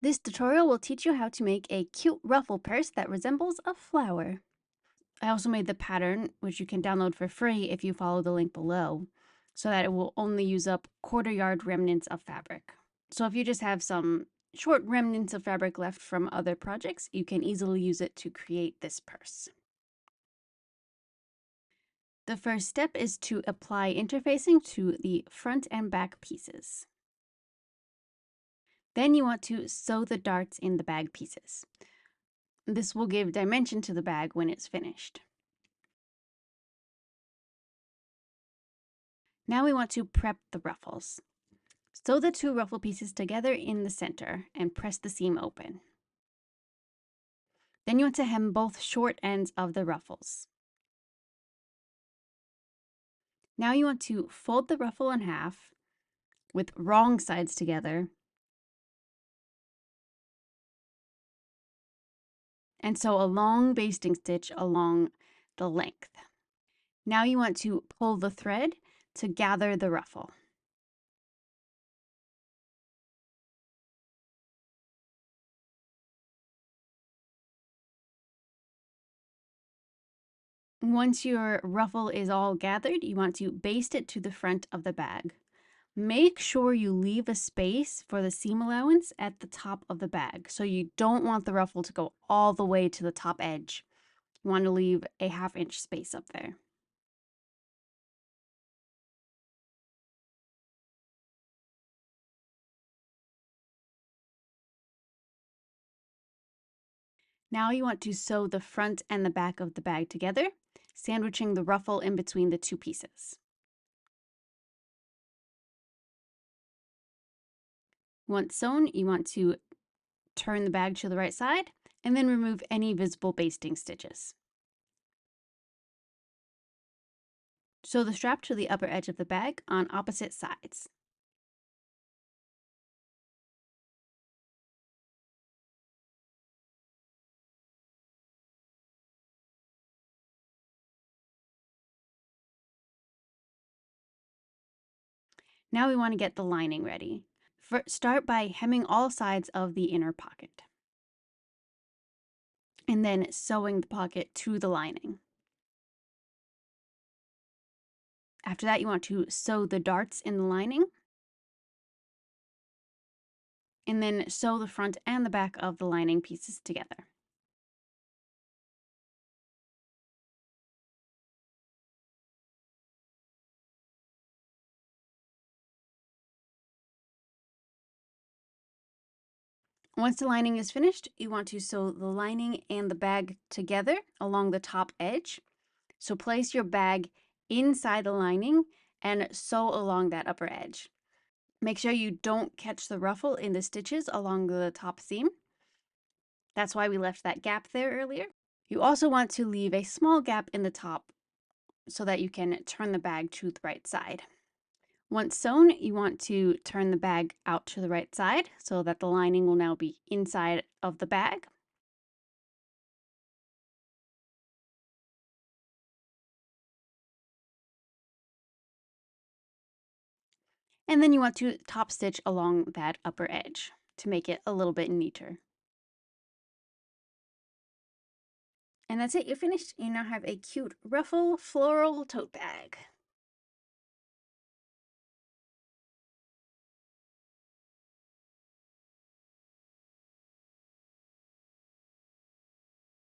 This tutorial will teach you how to make a cute ruffle purse that resembles a flower. I also made the pattern, which you can download for free if you follow the link below, so that it will only use up quarter-yard remnants of fabric. So if you just have some short remnants of fabric left from other projects, you can easily use it to create this purse. The first step is to apply interfacing to the front and back pieces. Then you want to sew the darts in the bag pieces. This will give dimension to the bag when it's finished. Now we want to prep the ruffles. Sew the two ruffle pieces together in the center and press the seam open. Then you want to hem both short ends of the ruffles. Now you want to fold the ruffle in half with wrong sides together and sew a long basting stitch along the length. Now you want to pull the thread to gather the ruffle. Once your ruffle is all gathered, you want to baste it to the front of the bag. Make sure you leave a space for the seam allowance at the top of the bag. So you don't want the ruffle to go all the way to the top edge. You want to leave a 1/2 inch space up there. Now you want to sew the front and the back of the bag together, sandwiching the ruffle in between the two pieces. Once sewn, you want to turn the bag to the right side and then remove any visible basting stitches. Sew the strap to the upper edge of the bag on opposite sides. Now we want to get the lining ready. Start by hemming all sides of the inner pocket, and then sewing the pocket to the lining. After that, you want to sew the darts in the lining, and then sew the front and the back of the lining pieces together. Once the lining is finished, you want to sew the lining and the bag together along the top edge. So place your bag inside the lining and sew along that upper edge. Make sure you don't catch the ruffle in the stitches along the top seam. That's why we left that gap there earlier. You also want to leave a small gap in the top so that you can turn the bag to the right side. Once sewn, you want to turn the bag out to the right side so that the lining will now be inside of the bag. And then you want to top stitch along that upper edge to make it a little bit neater. And that's it, you're finished. You now have a cute ruffle floral tote bag.